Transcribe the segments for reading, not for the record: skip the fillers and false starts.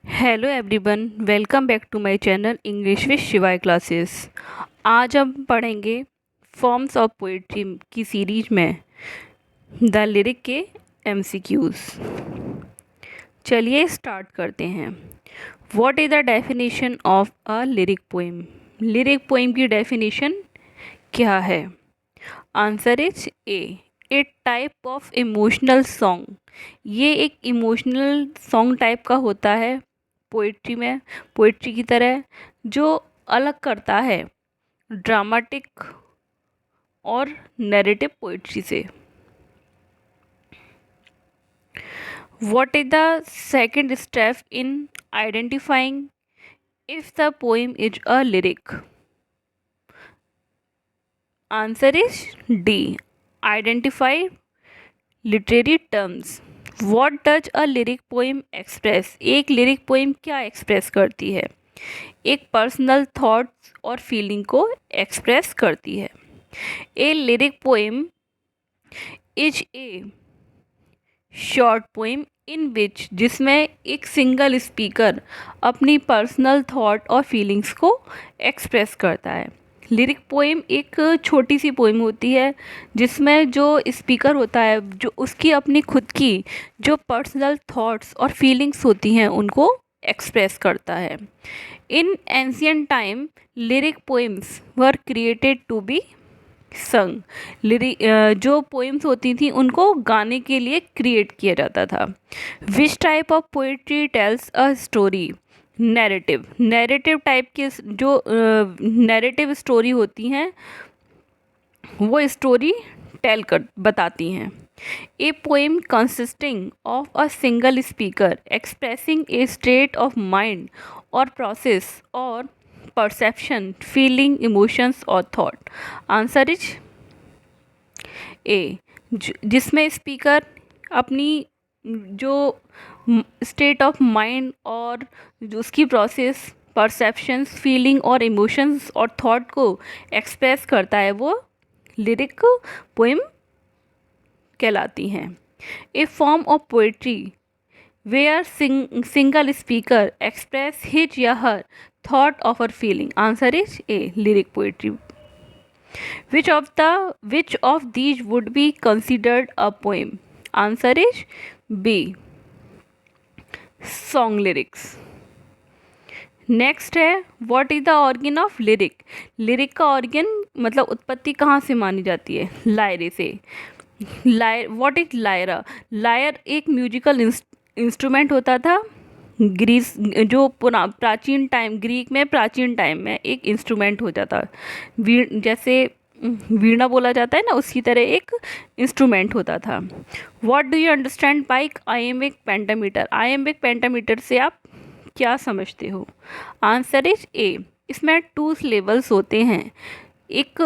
Hello everyone, welcome back to my channel English with Shivay classes. आज हम पढ़ेंगे forms of poetry की series में द लिरिक के एमसीक्यूज। चलिए स्टार्ट करते हैं। What is the definition of a lyric poem? Lyric poem की डेफिनेशन क्या है? Answer is a type of emotional song. ये एक इमोशनल सॉन्ग टाइप का होता है पोइट्री की तरह, जो अलग करता है ड्रामेटिक और नैरेटिव पोइट्री से। What is the second step in identifying if the poem is a lyric? Answer is D, identify literary terms. What does a lyric poem express? एक लिरिक पोइम क्या एक्सप्रेस करती है? एक personal thoughts और feeling को express करती है। A lyric poem is a short poem in which, जिसमें एक सिंगल स्पीकर अपनी पर्सनल थॉट और फीलिंग्स को एक्सप्रेस करता है। लिरिक पोएम एक छोटी सी पोएम होती है जिसमें जो स्पीकर होता है, जो उसकी अपनी खुद की जो पर्सनल थॉट्स और फीलिंग्स होती हैं उनको एक्सप्रेस करता है। In ancient time lyric poems were created to be sung. जो पोएम्स होती थी उनको गाने के लिए क्रिएट किया जाता था। Which type of poetry tales a story? Narrative type के जो नैरेटिव स्टोरी होती हैं वो स्टोरी टेल कर बताती हैं। A poem consisting of a single speaker expressing A state of mind और प्रोसेस और परसेप्शन, फीलिंग, इमोशंस और थॉट। आंसर इज ए, जिसमें स्पीकर अपनी जो स्टेट ऑफ माइंड और जो उसकी प्रोसेस, परसेप्शंस, फीलिंग और इमोशंस और थॉट को एक्सप्रेस करता है, वो लिरिक पोएम कहलाती हैं। A form of poetry where single speaker express his या her thought of her feeling. Answer is A, lyric poetry. Which of these would be considered a poem? Answer is B, song lyrics. Next है, what is the organ of lyric? Lyric का organ मतलब उत्पत्ति कहाँ से मानी जाती है? Lyre से। What is lyra? लायर एक म्यूजिकल इंस्ट्रूमेंट होता था ग्रीस, जो प्राचीन टाइम, ग्रीक में प्राचीन टाइम में एक इंस्ट्रूमेंट हो जाता, जैसे वीणा बोला जाता है ना, उसी तरह एक इंस्ट्रूमेंट होता था। What do you understand by iambic pentameter? Iambic pentameter से आप क्या समझते हो? आंसर इज ए, इसमें 2 सिलेबल्स होते हैं। एक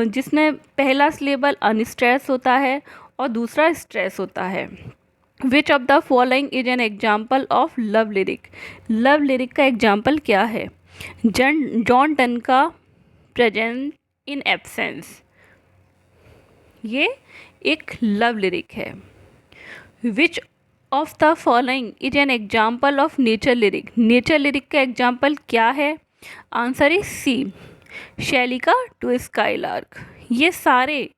जिसमें पहला सिलेबल अनस्ट्रेस होता है और दूसरा स्ट्रेस होता है। Which of the following is an example of love lyric? Love lyric का एग्जाम्पल क्या है? जॉन डन का प्रेजेंट इन एब्सेंस, ये एक लव लिरिक है। Which of the following is an example of nature lyric? Nature lyric का example क्या है? आंसर इज सी, शैली का टू स्काईलार्क। ये सारे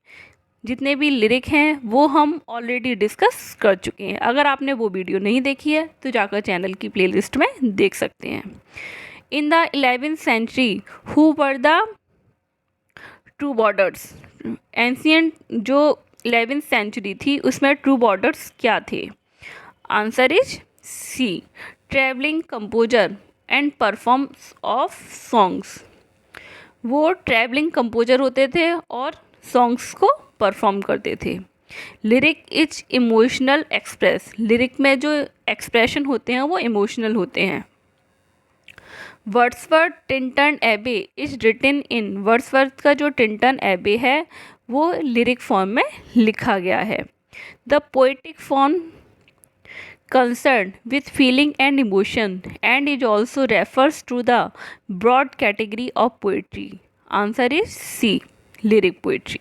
जितने भी लिरिक हैं वो हम ऑलरेडी डिस्कस कर चुके हैं। अगर आपने वो वीडियो नहीं देखी है तो जाकर चैनल की प्लेलिस्ट में देख सकते हैं। In the 11th century who were the troubadours? Ancient जो 11th सेंचुरी थी उसमें ट्रू बॉर्डर्स क्या थे? Answer is C, travelling composer and performs of songs. वो ट्रैवलिंग कंपोजर होते थे और सॉन्ग्स को परफॉर्म करते थे। Lyric is emotional express, lyric में जो एक्सप्रेशन होते हैं वो इमोशनल होते हैं। Wordsworth Tintern Abbey is written in, Wordsworth का जो टिंटन एबे है वो लिरिक फॉर्म में लिखा गया है। The poetic form concerned with feeling and emotion and it also refers to the broad category of poetry. Answer is C, lyric poetry.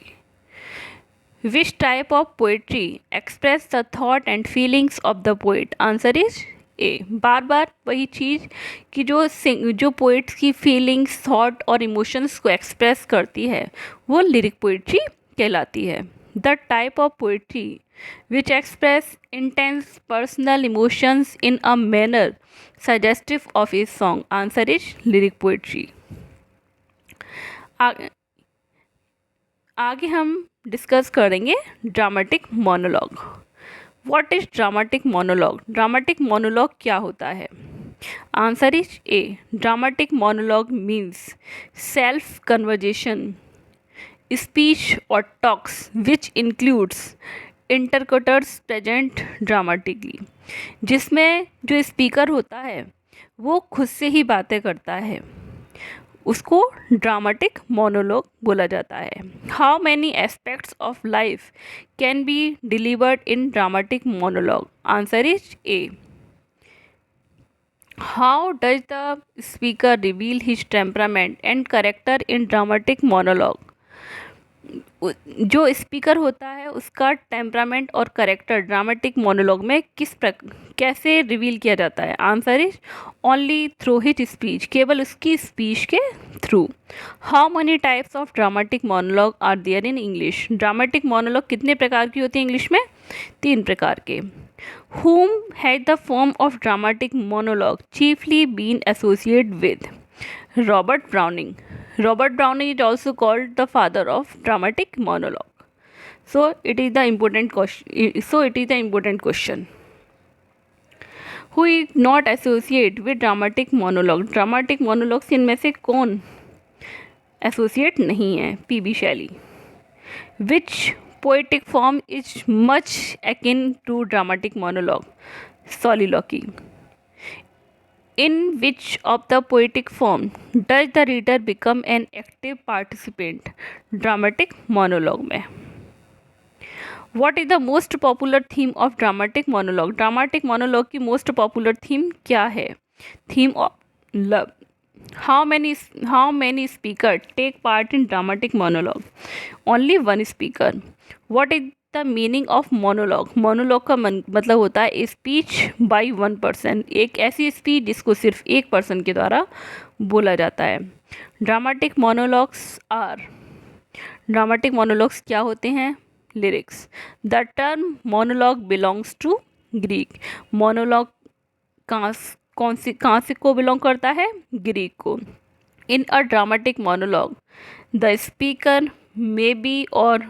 Which type of poetry express the thought and feelings of the poet? Answer is ए, बार बार वही चीज़ कि जो poets की feelings, thought और emotions को express करती है वो lyric poetry कहलाती है। The type of poetry which express intense personal emotions in a manner suggestive of a song. Answer is lyric poetry. आगे हम डिस्कस करेंगे dramatic monologue. What is dramatic monologue? Dramatic monologue क्या होता है? Answer is A, dramatic monologue means self conversation speech और talks which includes interlocutors present dramatically, जिसमें जो speaker होता है वो खुद से ही बातें करता है, उसको ड्रामेटिक मोनोलॉग बोला जाता है। How many aspects of life can be delivered in dramatic monologue? Answer is A. How does the speaker reveal his temperament and character in dramatic monologue? जो स्पीकर होता है उसका टेम्परामेंट और करेक्टर ड्रामेटिक मोनोलॉग में कैसे reveal किया जाता है? Answer is only through his speech, केवल उसकी स्पीच के through. How many types of dramatic monologue are there in English? ड्रामेटिक मोनोलॉग कितने प्रकार की होती है इंग्लिश में? 3 प्रकार के। whom had the form of dramatic monologue chiefly been associated with? Robert Browning. Robert Browning is also called the father of dramatic monologue. So it is the important question. Who is not associated with dramatic monologue? Dramatic monologue से इनमें से कौन associate नहीं है? P.B. Shelley. Which poetic form is much akin to dramatic monologue? Soliloquy. In which of the poetic form does the reader become an active participant? Dramatic monologue में. What is the most popular theme of dramatic monologue? Dramatic monologue की most popular theme क्या है? Theme of love. How many speakers take part in dramatic monologue? Only one speaker. What is the meaning of monologue? Monologue का मतलब होता है speech by one person, एक ऐसी speech जिसको सिर्फ एक पर्सन के द्वारा बोला जाता है। ड्रामेटिक मोनोलॉग्स क्या होते हैं? Lyrics. The term monologue belongs to Greek. Monologue कहाँ से को बिलोंग करता है? ग्रीक को। In a dramatic monologue the speaker may be और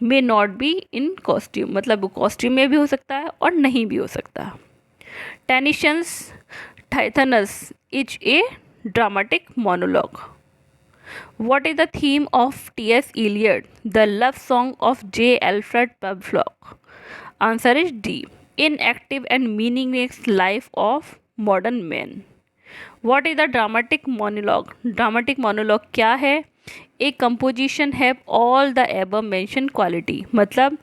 may not be in costume, मतलब वो कॉस्ट्यूम में भी हो सकता है और नहीं भी हो सकता। Tennyson's Tithonus is A dramatic monologue. What is the theme of T.S. Eliot, the love song of J. Alfred Prufrock? Answer is D. Inactive and meaningless life of modern men. What is the dramatic monologue? Dramatic monologue क्या है? A composition have all the above mentioned quality, मतलब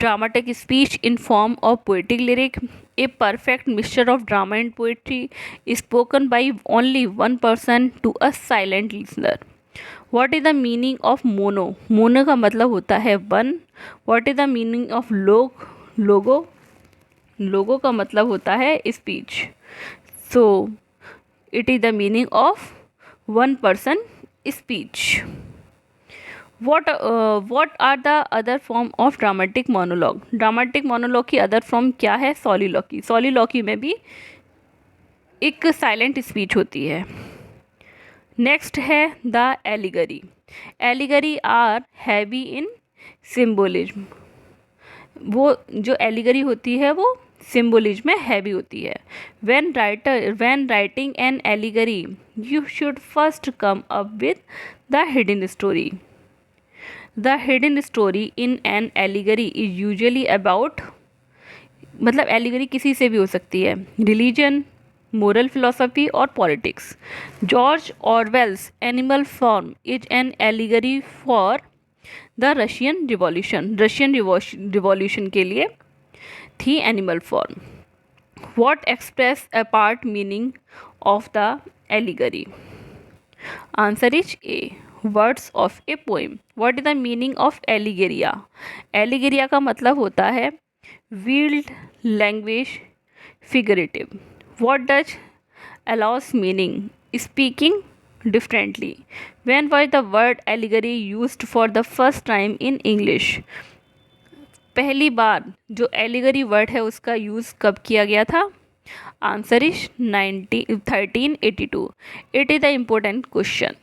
dramatic speech in form of poetic lyric, a perfect mixture of drama and poetry, spoken by only one person to a silent listener. What is the meaning of mono? Mono का मतलब होता है one. What is the meaning of logo? Logo का मतलब होता है speech. So it is the meaning of one person speech. What are the other form of dramatic monologue? Dramatic monologue की other form क्या है? Soliloquy. Soliloquy में भी एक silent speech होती है. नेक्स्ट है the allegory. Allegory are heavy in symbolism. वो जो एलिगरी होती है वो सिम्बोलिज्म में हैवी होती है. When writing an allegory you should first come up with the hidden story. The hidden story in an allegory is usually about, मतलब allegory किसी से भी हो सकती है, रिलीजन, मोरल फिलोसफी और politics. George Orwell's Animal Farm is an allegory for the Russian revolution के लिए थी Animal Farm. What express a part meaning of the allegory? Answer is a, words of a poem. What is the meaning of allegoria? Allegoria का मतलब होता है veiled language figurative. What does allows meaning? Speaking differently. When was the word allegory used for the first time in English? पहली बार जो allegory word है उसका use कब किया गया था? Answer is 1382. It is the important question.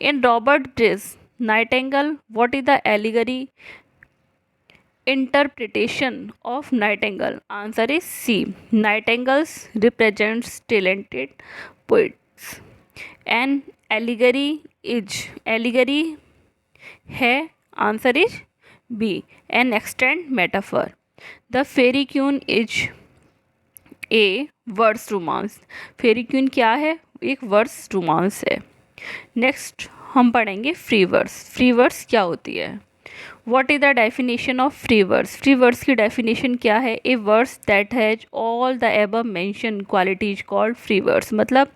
In Robert bridge Nightingale, what is the allegory interpretation of Nightingale? Answer is C. Nightingales represents talented poets. And allegory है, answer is B. An extant metaphor. The fairy queen is a verse romance. Fairy queen क्या है? एक verse romance है. Next हम पढ़ेंगे free verse. Free verse क्या होती है? What is the definition of free verse? Free verse की definition क्या है? A verse that has all the above mentioned qualities called free verse. मतलब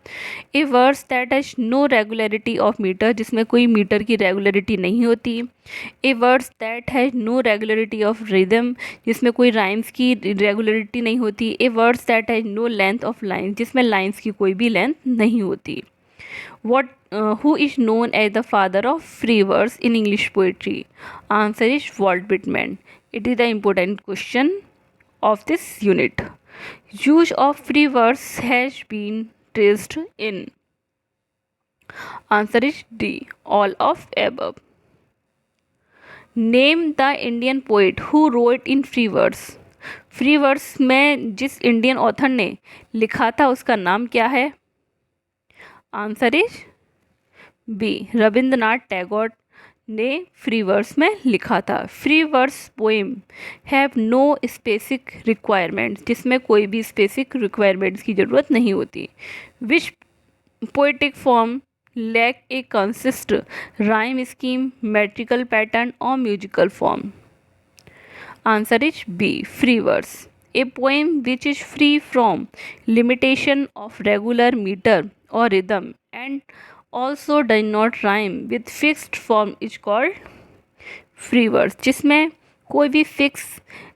a verse that has no regularity of meter, जिसमें कोई metre की regularity नहीं होती. A verse that has no regularity of rhythm, जिसमें कोई rhymes की regularity नहीं होती. A verse that has no length of lines, जिसमें lines की कोई भी length नहीं होती. Who is known as the father of free verse in English poetry? Answer is Walt Whitman. It is the important question of this unit. Use of free verse has been traced in. Answer is D. All of above. Name the Indian poet who wrote in free verse. Free verse में जिस Indian author ने लिखा था उसका नाम क्या है? Answer is B. Rabindranath Tagore ने फ्री वर्स में लिखा था. Free verse poem have no specific requirements, जिसमें कोई भी स्पेसिफिक रिक्वायरमेंट्स की ज़रूरत नहीं होती. Which poetic form lack a consist rhyme scheme, metrical pattern और musical form? Answer is B. Free verse. A poem which is free from limitation of regular meter or rhythm and also does not rhyme with fixed form is called free verse. जिसमें कोई भी fix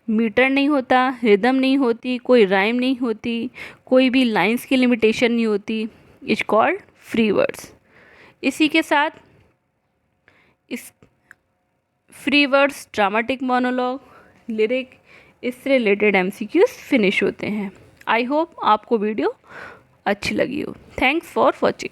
metre नहीं होता, rhythm नहीं होती, कोई rhyme नहीं होती, कोई भी लाइंस की लिमिटेशन नहीं होती, इज कॉल्ड फ्री वर्स. इसी के साथ इस free verse, dramatic monologue, lyric, इससे रिलेटेड MCQs फिनिश होते हैं. आई होप आपको वीडियो अच्छी लगी हो. Thanks for watching.